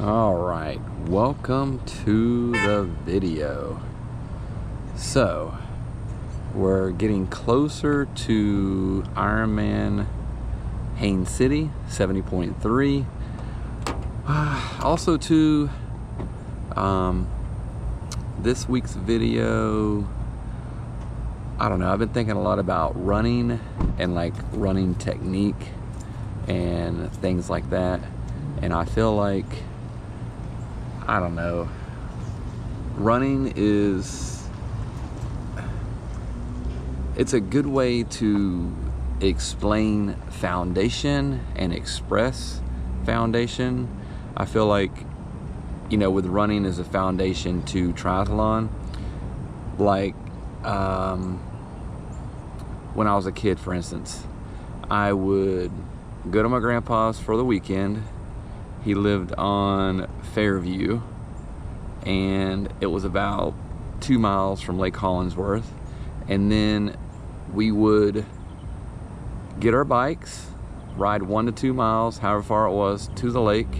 All right, welcome to the video. So we're getting closer to Ironman Haines City 70.3. Also to this week's video, I don't know, I've been thinking a lot about running and like running technique and things like that, and I feel like, I don't know, running it's a good way to explain foundation and express foundation. I feel like, you know, with running as a foundation to triathlon, like when I was a kid, for instance, I would go to my grandpa's for the weekend. He lived on Fairview, and it was about 2 miles from Lake Hollingsworth. And then we would get our bikes, ride 1 to 2 miles, however far it was, to the lake.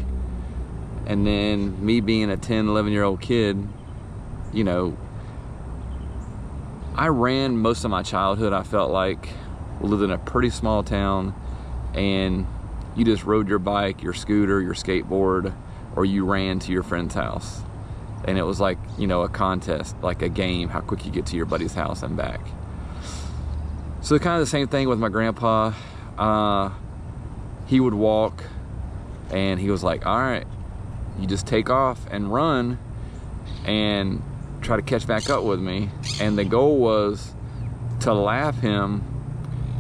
And then me being a 10, 11-year-old kid, you know, I ran most of my childhood, I felt like. We lived in a pretty small town, and you just rode your bike, your scooter, your skateboard, or you ran to your friend's house. And it was like, you know, a contest, like a game, how quick you get to your buddy's house and back. So kind of the same thing with my grandpa. He would walk, and he was like, all right, you just take off and run and try to catch back up with me. And the goal was to lap him.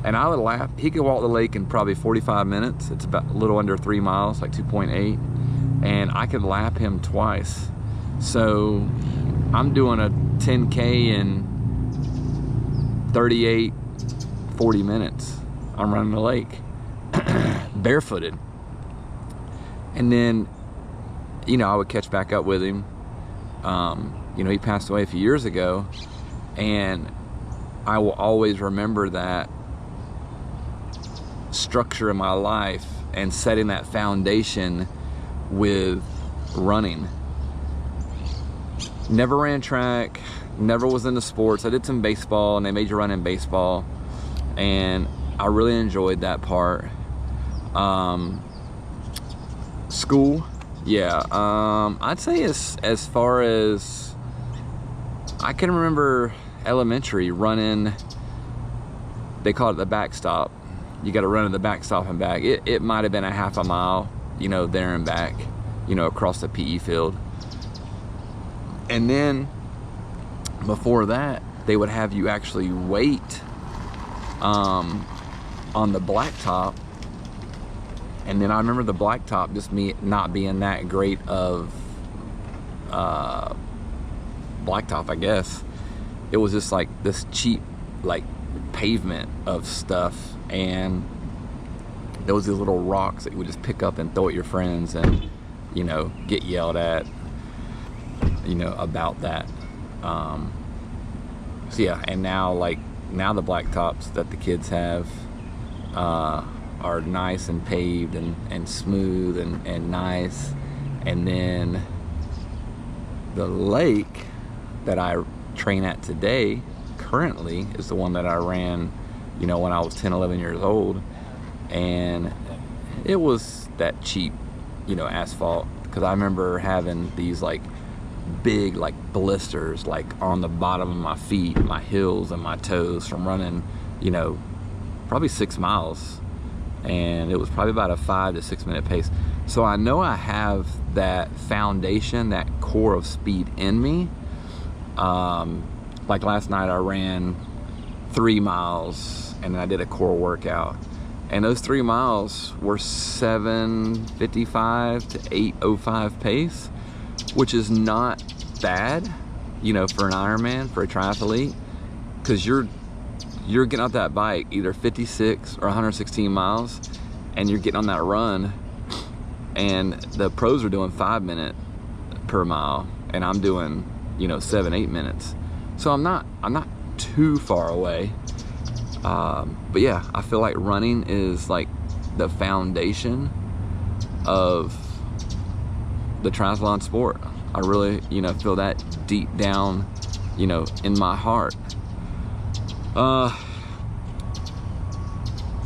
And I would lap, he could walk the lake in probably 45 minutes. It's about a little under 3 miles, like 2.8. And I could lap him twice. So I'm doing a 10K in 38, 40 minutes. I'm running the lake, barefooted. And then, you know, I would catch back up with him. You know, he passed away a few years ago, and I will always remember that structure in my life and setting that foundation with running. Never ran track, never was into sports. I did some baseball, and they made you run in baseball, and I really enjoyed that part. School, yeah, I'd say as far as I can remember, elementary, running, they call it the backstop. You got to run at the backstop and back. It might have been a half a mile, you know, there and back, you know, across the PE field. And then before that, they would have you actually wait on the blacktop. And then I remember the blacktop just not being that great of blacktop, I guess. It was just like this cheap, like, pavement of stuff, and there was these little rocks that you would just pick up and throw at your friends and, you know, get yelled at, you know, about that. So yeah, and now the blacktops that the kids have are nice and paved and smooth and nice. And then the lake that I train at today currently is the one that I ran, you know, when I was 10, 11 years old. And it was that cheap, you know, asphalt, because I remember having these like big like blisters like on the bottom of my feet, my heels and my toes from running, you know, probably 6 miles. And it was probably about a 5 to 6 minute pace. So I know I have that foundation, that core of speed in me. Like last night I ran 3 miles and I did a core workout. And those 3 miles were 7:55 to 8:05 pace, which is not bad, you know, for an Ironman, for a triathlete, because you're getting off that bike either 56 or 116 miles, and you're getting on that run. And the pros are doing 5 minutes per mile, and I'm doing, you know, 7-8 minutes. So I'm not too far away. But yeah, I feel like running is like the foundation of the triathlon sport. I really, you know, feel that deep down, you know, in my heart.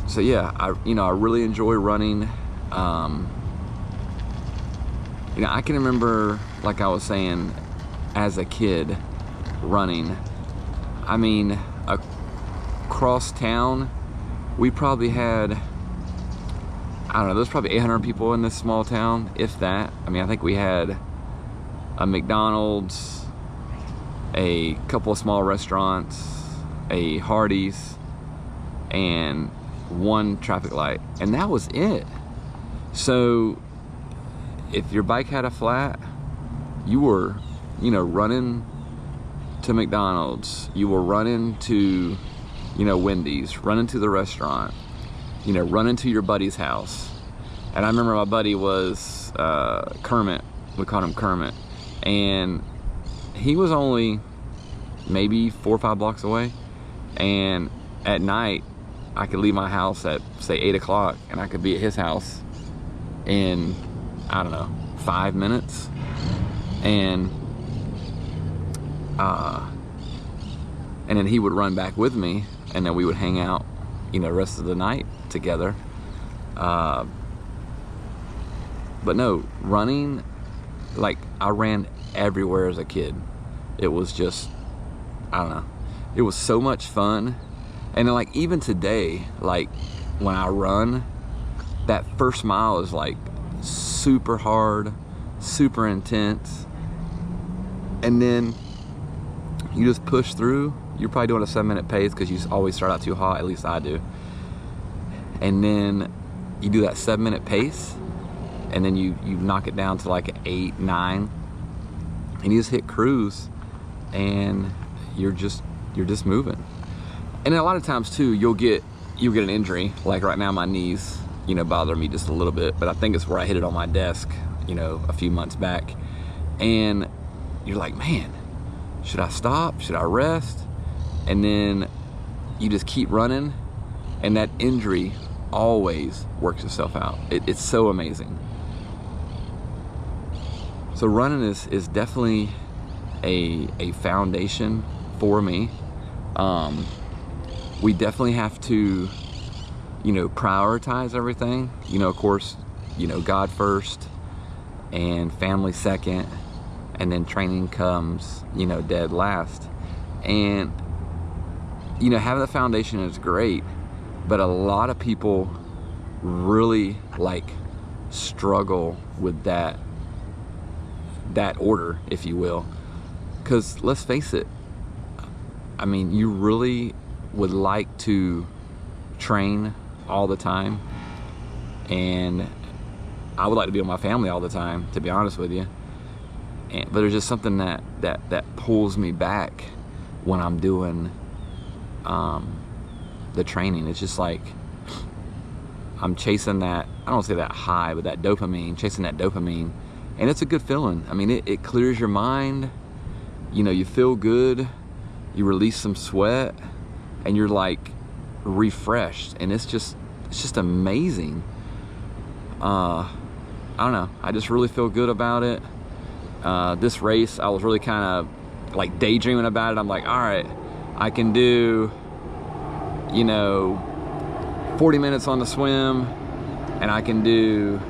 So yeah, I really enjoy running. You know, I can remember, like I was saying, as a kid running. I mean, across town, we probably had, I don't know, there's probably 800 people in this small town, if that. I mean, I think we had a McDonald's, a couple of small restaurants, a Hardee's, and one traffic light, and that was it. So if your bike had a flat, you were, you know, running to McDonald's, you were running to, you know, Wendy's, running to the restaurant, you know, running to your buddy's house. And I remember my buddy was Kermit, we called him Kermit, and he was only maybe 4 or 5 blocks away, and at night I could leave my house at, say, 8 o'clock, and I could be at his house in, I don't know, 5 minutes. And then he would run back with me, and then we would hang out, you know, the rest of the night together. But no, running, like, I ran everywhere as a kid. It was just, I don't know, it was so much fun. And then, like, even today, like, when I run, that first mile is like super hard, super intense, and then you just push through. You're probably doing a 7-minute pace because you always start out too hot, at least I do. And then you do that 7-minute pace, and then you knock it down to like 8, 9, and you just hit cruise, and you're just moving. And a lot of times too, you'll get an injury. Like right now, my knees, you know, bother me just a little bit, but I think it's where I hit it on my desk, you know, a few months back. And you're like, man, should I stop? Should I rest? And then you just keep running, and that injury always works itself out. It's so amazing. So running is definitely a foundation for me. We definitely have to, you know, prioritize everything. You know, of course, you know, God first and family second, and then training comes, you know, dead last. And, you know, having the foundation is great, but a lot of people really, like, struggle with that order, if you will. Because let's face it, I mean, you really would like to train all the time, and I would like to be with my family all the time, to be honest with you. But there's just something that pulls me back when I'm doing the training. It's just like I'm chasing that, I don't say that high, but that dopamine, chasing that dopamine. And it's a good feeling. I mean, it clears your mind. You know, you feel good, you release some sweat, and you're like refreshed, and it's just amazing. I don't know, I just really feel good about it. This race, I was really kind of like daydreaming about it. I'm like, all right, I can do, you know, 40 minutes on the swim, and I can do,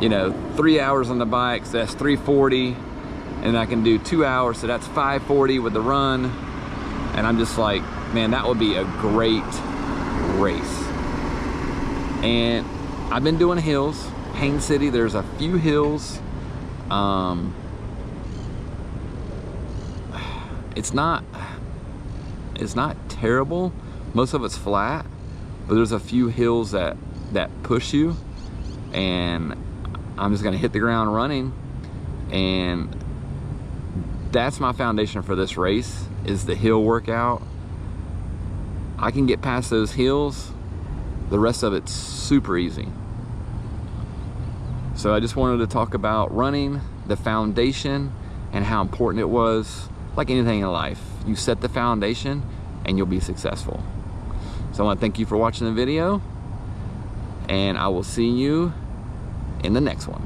you know, 3 hours on the bike, so that's 340, and I can do 2 hours, so that's 540 with the run. And I'm just like, man, that would be a great race. And I've been doing hills. Haines City, there's a few hills. It's not terrible. Most of it's flat, but there's a few hills that push you, and I'm just gonna hit the ground running. And that's my foundation for this race, is the hill workout. I can get past those hills, the rest of it's super easy. So I just wanted to talk about running, the foundation, and how important it was. Like anything in life, you set the foundation and you'll be successful. So I want to thank you for watching the video, and I will see you in the next one.